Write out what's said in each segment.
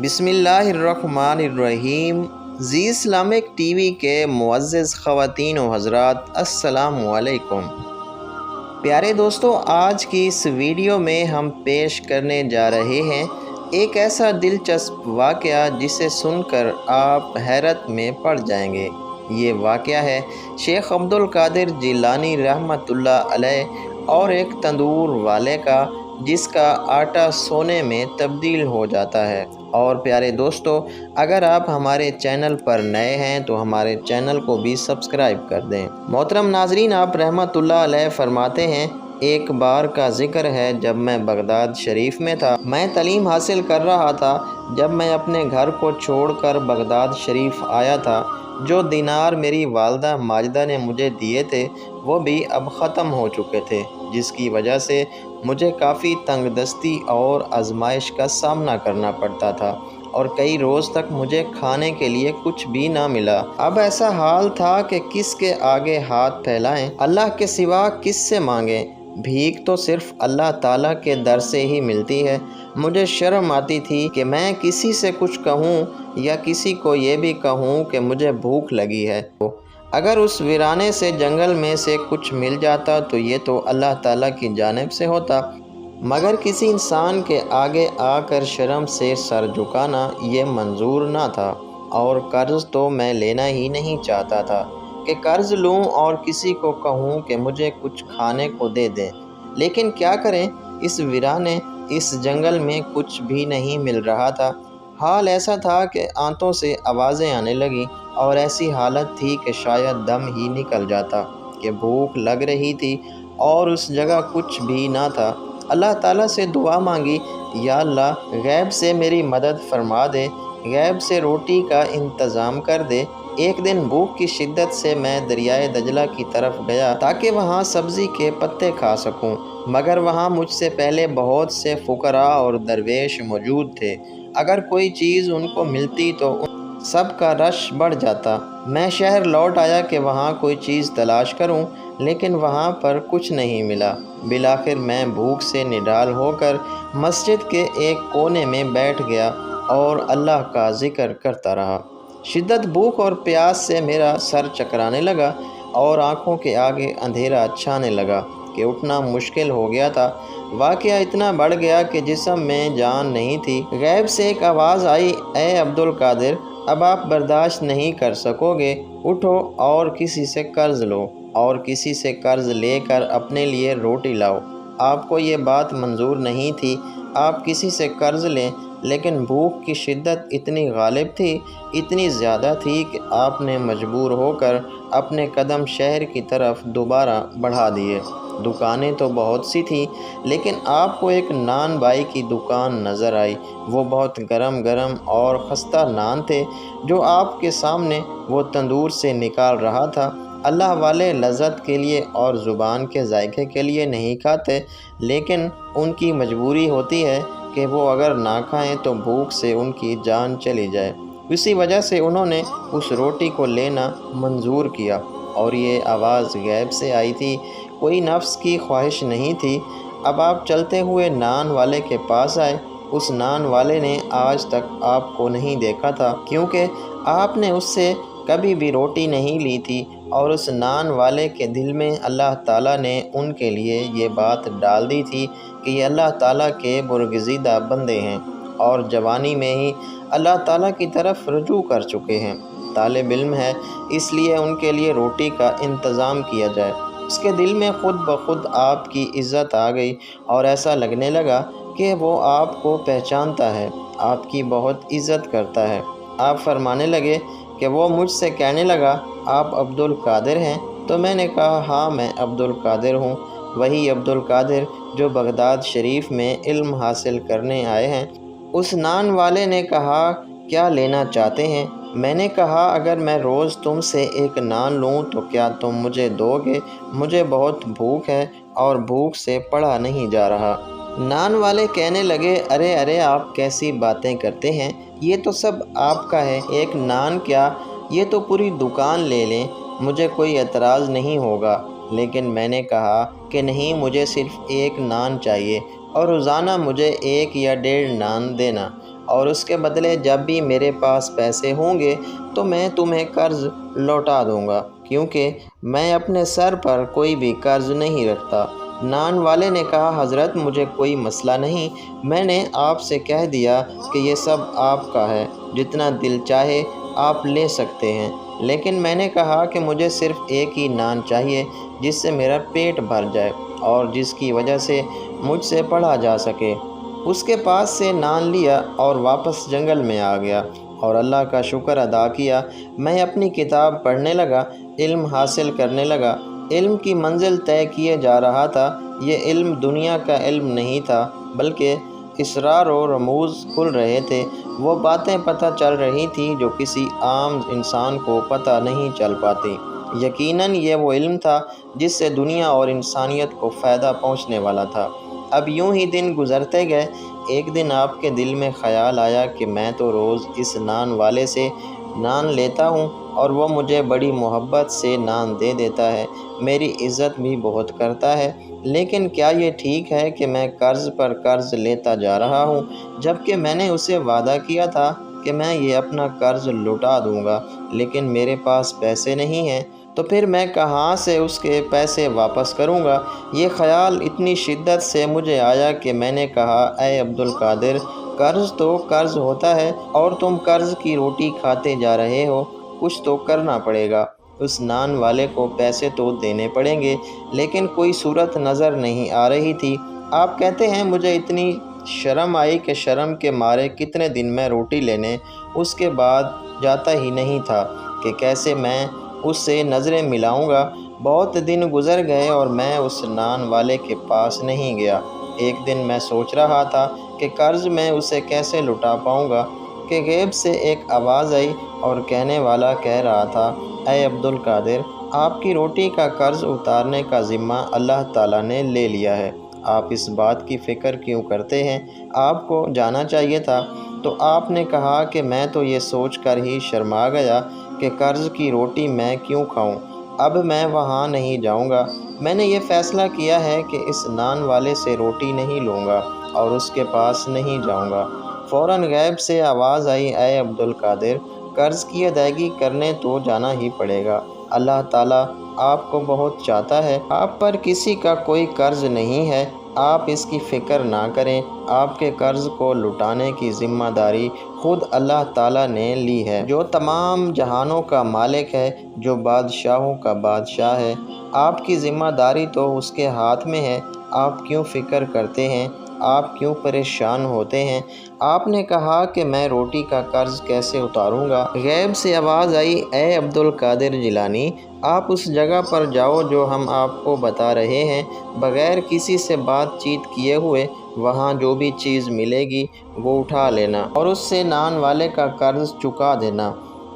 بسم اللہ الرحمن الرحیم۔ زی اسلامک ٹی وی کے معزز خواتین و حضرات، السلام علیکم۔ پیارے دوستو، آج کی اس ویڈیو میں ہم پیش کرنے جا رہے ہیں ایک ایسا دلچسپ واقعہ جسے سن کر آپ حیرت میں پڑ جائیں گے۔ یہ واقعہ ہے شیخ عبدالقادر جیلانی رحمۃ اللہ علیہ اور ایک تندور والے کا، جس کا آٹا سونے میں تبدیل ہو جاتا ہے۔ اور پیارے دوستو، اگر آپ ہمارے چینل پر نئے ہیں تو ہمارے چینل کو بھی سبسکرائب کر دیں۔ محترم ناظرین، آپ رحمۃ اللہ علیہ فرماتے ہیں، ایک بار کا ذکر ہے جب میں بغداد شریف میں تھا۔ میں تعلیم حاصل کر رہا تھا جب میں اپنے گھر کو چھوڑ کر بغداد شریف آیا تھا۔ جو دینار میری والدہ ماجدہ نے مجھے دیے تھے وہ بھی اب ختم ہو چکے تھے، جس کی وجہ سے مجھے کافی تنگ دستی اور آزمائش کا سامنا کرنا پڑتا تھا، اور کئی روز تک مجھے کھانے کے لیے کچھ بھی نہ ملا۔ اب ایسا حال تھا کہ کس کے آگے ہاتھ پھیلائیں، اللہ کے سوا کس سے مانگیں۔ بھیک تو صرف اللہ تعالیٰ کے در سے ہی ملتی ہے۔ مجھے شرم آتی تھی کہ میں کسی سے کچھ کہوں یا کسی کو یہ بھی کہوں کہ مجھے بھوک لگی ہے۔ اگر اس ویرانے سے جنگل میں سے کچھ مل جاتا تو یہ تو اللہ تعالیٰ کی جانب سے ہوتا، مگر کسی انسان کے آگے آ کر شرم سے سر جھکانا یہ منظور نہ تھا۔ اور قرض تو میں لینا ہی نہیں چاہتا تھا کہ قرض لوں اور کسی کو کہوں کہ مجھے کچھ کھانے کو دے دیں۔ لیکن کیا کریں، اس ویرانے اس جنگل میں کچھ بھی نہیں مل رہا تھا۔ حال ایسا تھا کہ آنتوں سے آوازیں آنے لگیں اور ایسی حالت تھی کہ شاید دم ہی نکل جاتا، کہ بھوک لگ رہی تھی اور اس جگہ کچھ بھی نہ تھا۔ اللہ تعالیٰ سے دعا مانگی، یا اللہ، غیب سے میری مدد فرما دے، غیب سے روٹی کا انتظام کر دے۔ ایک دن بھوک کی شدت سے میں دریائے دجلہ کی طرف گیا تاکہ وہاں سبزی کے پتے کھا سکوں، مگر وہاں مجھ سے پہلے بہت سے فقراء اور درویش موجود تھے۔ اگر کوئی چیز ان کو ملتی تو ان سب کا رش بڑھ جاتا۔ میں شہر لوٹ آیا کہ وہاں کوئی چیز تلاش کروں، لیکن وہاں پر کچھ نہیں ملا۔ بالآخر میں بھوک سے نڈال ہو کر مسجد کے ایک کونے میں بیٹھ گیا اور اللہ کا ذکر کرتا رہا۔ شدت بھوک اور پیاس سے میرا سر چکرانے لگا اور آنکھوں کے آگے اندھیرا چھانے لگا کہ اٹھنا مشکل ہو گیا تھا۔ واقعہ اتنا بڑھ گیا کہ جسم میں جان نہیں تھی۔ غیب سے ایک آواز آئی، اے عبدالقادر، اب آپ برداشت نہیں کر سکو گے، اٹھو اور کسی سے قرض لو، اور کسی سے قرض لے کر اپنے لیے روٹی لاؤ۔ آپ کو یہ بات منظور نہیں تھی آپ کسی سے قرض لیں، لیکن بھوک کی شدت اتنی غالب تھی، اتنی زیادہ تھی کہ آپ نے مجبور ہو کر اپنے قدم شہر کی طرف دوبارہ بڑھا دیے۔ دکانیں تو بہت سی تھیں، لیکن آپ کو ایک نان بائی کی دکان نظر آئی۔ وہ بہت گرم گرم اور خستہ نان تھے جو آپ کے سامنے وہ تندور سے نکال رہا تھا۔ اللہ والے لذت کے لیے اور زبان کے ذائقے کے لیے نہیں کھاتے، لیکن ان کی مجبوری ہوتی ہے کہ وہ اگر نہ کھائیں تو بھوک سے ان کی جان چلی جائے۔ اسی وجہ سے انہوں نے اس روٹی کو لینا منظور کیا، اور یہ آواز غیب سے آئی تھی، کوئی نفس کی خواہش نہیں تھی۔ اب آپ چلتے ہوئے نان والے کے پاس آئے۔ اس نان والے نے آج تک آپ کو نہیں دیکھا تھا، کیونکہ آپ نے اس سے کبھی بھی روٹی نہیں لی تھی، اور اس نان والے کے دل میں اللہ تعالیٰ نے ان کے لیے یہ بات ڈال دی تھی کہ یہ اللہ تعالیٰ کے برگزیدہ بندے ہیں، اور جوانی میں ہی اللہ تعالیٰ کی طرف رجوع کر چکے ہیں۔ طالب علم ہے، اس لیے ان کے لیے روٹی کا انتظام کیا جائے۔ اس کے دل میں خود بخود آپ کی عزت آ گئی، اور ایسا لگنے لگا کہ وہ آپ کو پہچانتا ہے، آپ کی بہت عزت کرتا ہے۔ آپ فرمانے لگے کہ وہ مجھ سے کہنے لگا، آپ عبدالقادر ہیں؟ تو میں نے کہا، ہاں، میں عبدالقادر ہوں، وہی عبدالقادر جو بغداد شریف میں علم حاصل کرنے آئے ہیں۔ اس نان والے نے کہا، کیا لینا چاہتے ہیں؟ میں نے کہا، اگر میں روز تم سے ایک نان لوں تو کیا تم مجھے دو گے؟ مجھے بہت بھوک ہے اور بھوک سے پڑھا نہیں جا رہا۔ نان والے کہنے لگے، ارے ارے، آپ کیسی باتیں کرتے ہیں، یہ تو سب آپ کا ہے، ایک نان کیا، یہ تو پوری دکان لے لیں، مجھے کوئی اعتراض نہیں ہوگا۔ لیکن میں نے کہا کہ نہیں، مجھے صرف ایک نان چاہیے، اور روزانہ مجھے 1 یا 1.5 نان دینا۔ اور اس کے بدلے جب بھی میرے پاس پیسے ہوں گے تو میں تمہیں قرض لوٹا دوں گا، کیونکہ میں اپنے سر پر کوئی بھی قرض نہیں رکھتا۔ نان والے نے کہا حضرت مجھے کوئی مسئلہ نہیں، میں نے آپ سے کہہ دیا کہ یہ سب آپ کا ہے، جتنا دل چاہے آپ لے سکتے ہیں، لیکن میں نے کہا کہ مجھے صرف ایک ہی نان چاہیے جس سے میرا پیٹ بھر جائے اور جس کی وجہ سے مجھ سے پڑھا جا سکے۔ اس کے پاس سے نان لیا اور واپس جنگل میں آ گیا اور اللہ کا شکر ادا کیا۔ میں اپنی کتاب پڑھنے لگا، علم حاصل کرنے لگا، علم کی منزل طے کیے جا رہا تھا۔ یہ علم دنیا کا علم نہیں تھا بلکہ اسرار و رموز کھل رہے تھے، وہ باتیں پتہ چل رہی تھیں جو کسی عام انسان کو پتہ نہیں چل پاتی۔ یقیناً یہ وہ علم تھا جس سے دنیا اور انسانیت کو فائدہ پہنچنے والا تھا۔ اب یوں ہی دن گزرتے گئے۔ ایک دن آپ کے دل میں خیال آیا کہ میں تو روز اس نان والے سے نان لیتا ہوں اور وہ مجھے بڑی محبت سے نان دے دیتا ہے، میری عزت بھی بہت کرتا ہے، لیکن کیا یہ ٹھیک ہے کہ میں قرض پر قرض لیتا جا رہا ہوں، جبکہ میں نے اسے وعدہ کیا تھا کہ میں یہ اپنا قرض لوٹا دوں گا، لیکن میرے پاس پیسے نہیں ہیں، تو پھر میں کہاں سے اس کے پیسے واپس کروں گا؟ یہ خیال اتنی شدت سے مجھے آیا کہ میں نے کہا اے عبدالقادر، قرض تو قرض ہوتا ہے اور تم قرض کی روٹی کھاتے جا رہے ہو، کچھ تو کرنا پڑے گا۔ اس نان والے کو پیسے تو دینے پڑیں گے، لیکن کوئی صورت نظر نہیں آ رہی تھی۔ آپ کہتے ہیں مجھے اتنی شرم آئی کہ شرم کے مارے کتنے دن میں روٹی لینے اس کے بعد جاتا ہی نہیں تھا کہ کیسے میں اس سے نظریں ملاؤں گا۔ بہت دن گزر گئے اور میں اس نان والے کے پاس نہیں گیا۔ ایک دن میں سوچ رہا تھا کہ قرض میں اسے کیسے لٹا پاؤں گا کہ غیب سے ایک آواز آئی اور کہنے والا کہہ رہا تھا اے عبدالقادر، آپ کی روٹی کا قرض اتارنے کا ذمہ اللہ تعالیٰ نے لے لیا ہے، آپ اس بات کی فکر کیوں کرتے ہیں؟ آپ کو جانا چاہیے تھا۔ تو آپ نے کہا کہ میں تو یہ سوچ کر ہی شرما گیا کہ قرض کی روٹی میں کیوں کھاؤں، اب میں وہاں نہیں جاؤں گا۔ میں نے یہ فیصلہ کیا ہے کہ اس نان والے سے روٹی نہیں لوں گا اور اس کے پاس نہیں جاؤں گا۔ فوراً غیب سے آواز آئی اے عبدالقادر، قرض کی ادائیگی کرنے تو جانا ہی پڑے گا، اللہ تعالیٰ آپ کو بہت چاہتا ہے، آپ پر کسی کا کوئی قرض نہیں ہے، آپ اس کی فکر نہ کریں، آپ کے قرض کو لٹانے کی ذمہ داری خود اللہ تعالیٰ نے لی ہے، جو تمام جہانوں کا مالک ہے، جو بادشاہوں کا بادشاہ ہے، آپ کی ذمہ داری تو اس کے ہاتھ میں ہے، آپ کیوں فکر کرتے ہیں، آپ کیوں پریشان ہوتے ہیں؟ آپ نے کہا کہ میں روٹی کا قرض کیسے اتاروں گا؟ غیب سے آواز آئی اے عبدالقادر جیلانی، آپ اس جگہ پر جاؤ جو ہم آپ کو بتا رہے ہیں، بغیر کسی سے بات چیت کیے ہوئے وہاں جو بھی چیز ملے گی وہ اٹھا لینا اور اس سے نان والے کا قرض چکا دینا۔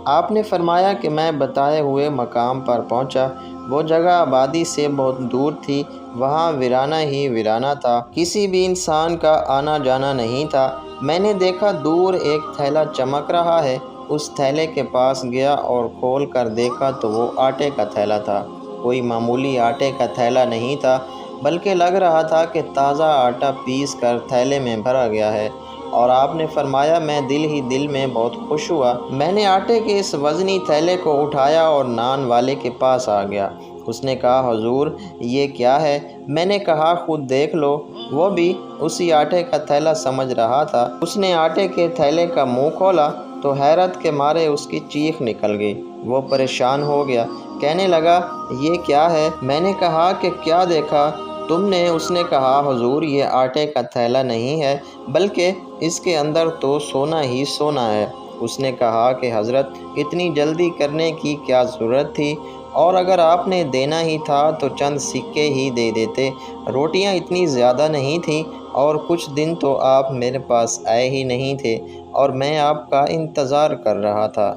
آپ نے فرمایا کہ میں بتائے ہوئے مقام پر پہنچا۔ وہ جگہ آبادی سے بہت دور تھی، وہاں ویرانہ ہی ویرانہ تھا، کسی بھی انسان کا آنا جانا نہیں تھا۔ میں نے دیکھا دور ایک تھیلا چمک رہا ہے، اس تھیلے کے پاس گیا اور کھول کر دیکھا تو وہ آٹے کا تھیلا تھا۔ کوئی معمولی آٹے کا تھیلا نہیں تھا، بلکہ لگ رہا تھا کہ تازہ آٹا پیس کر تھیلے میں بھرا گیا ہے۔ اور آپ نے فرمایا میں دل ہی دل میں بہت خوش ہوا۔ میں نے آٹے کے اس وزنی تھیلے کو اٹھایا اور نان والے کے پاس آ گیا۔ اس نے کہا حضور یہ کیا ہے؟ میں نے کہا خود دیکھ لو۔ وہ بھی اسی آٹے کا تھیلا سمجھ رہا تھا۔ اس نے آٹے کے تھیلے کا منہ کھولا تو حیرت کے مارے اس کی چیخ نکل گئی، وہ پریشان ہو گیا، کہنے لگا یہ کیا ہے؟ میں نے کہا کہ کیا دیکھا تم نے؟ اس نے کہا حضور یہ آٹے کا تھیلا نہیں ہے بلکہ اس کے اندر تو سونا ہی سونا ہے۔ اس نے کہا کہ حضرت اتنی جلدی کرنے کی کیا ضرورت تھی، اور اگر آپ نے دینا ہی تھا تو چند سکے ہی دے دیتے، روٹیاں اتنی زیادہ نہیں تھیں اور کچھ دن تو آپ میرے پاس آئے ہی نہیں تھے اور میں آپ کا انتظار کر رہا تھا،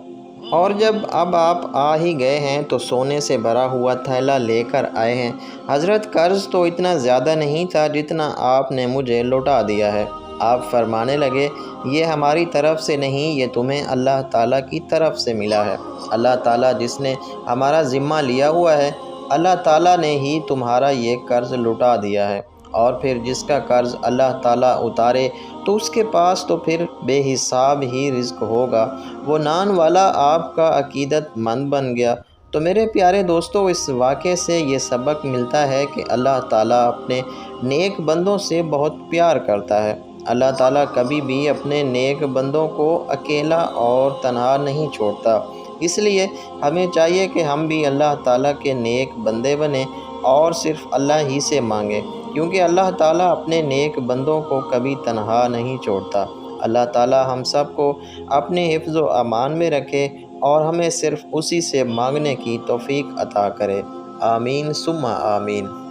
اور جب اب آپ آ ہی گئے ہیں تو سونے سے بھرا ہوا تھیلا لے کر آئے ہیں۔ حضرت قرض تو اتنا زیادہ نہیں تھا جتنا آپ نے مجھے لوٹا دیا ہے۔ آپ فرمانے لگے یہ ہماری طرف سے نہیں، یہ تمہیں اللہ تعالیٰ کی طرف سے ملا ہے، اللہ تعالیٰ جس نے ہمارا ذمہ لیا ہوا ہے، اللہ تعالیٰ نے ہی تمہارا یہ قرض لوٹا دیا ہے، اور پھر جس کا قرض اللہ تعالیٰ اتارے تو اس کے پاس تو پھر بے حساب ہی رزق ہوگا۔ وہ نان والا آپ کا عقیدت مند بن گیا۔ تو میرے پیارے دوستو، اس واقعے سے یہ سبق ملتا ہے کہ اللہ تعالیٰ اپنے نیک بندوں سے بہت پیار کرتا ہے۔ اللہ تعالیٰ کبھی بھی اپنے نیک بندوں کو اکیلا اور تنہا نہیں چھوڑتا۔ اس لیے ہمیں چاہیے کہ ہم بھی اللہ تعالیٰ کے نیک بندے بنیں اور صرف اللہ ہی سے مانگیں، کیونکہ اللہ تعالیٰ اپنے نیک بندوں کو کبھی تنہا نہیں چھوڑتا۔ اللہ تعالیٰ ہم سب کو اپنے حفظ و امان میں رکھے اور ہمیں صرف اسی سے مانگنے کی توفیق عطا کرے۔ آمین ثم آمین۔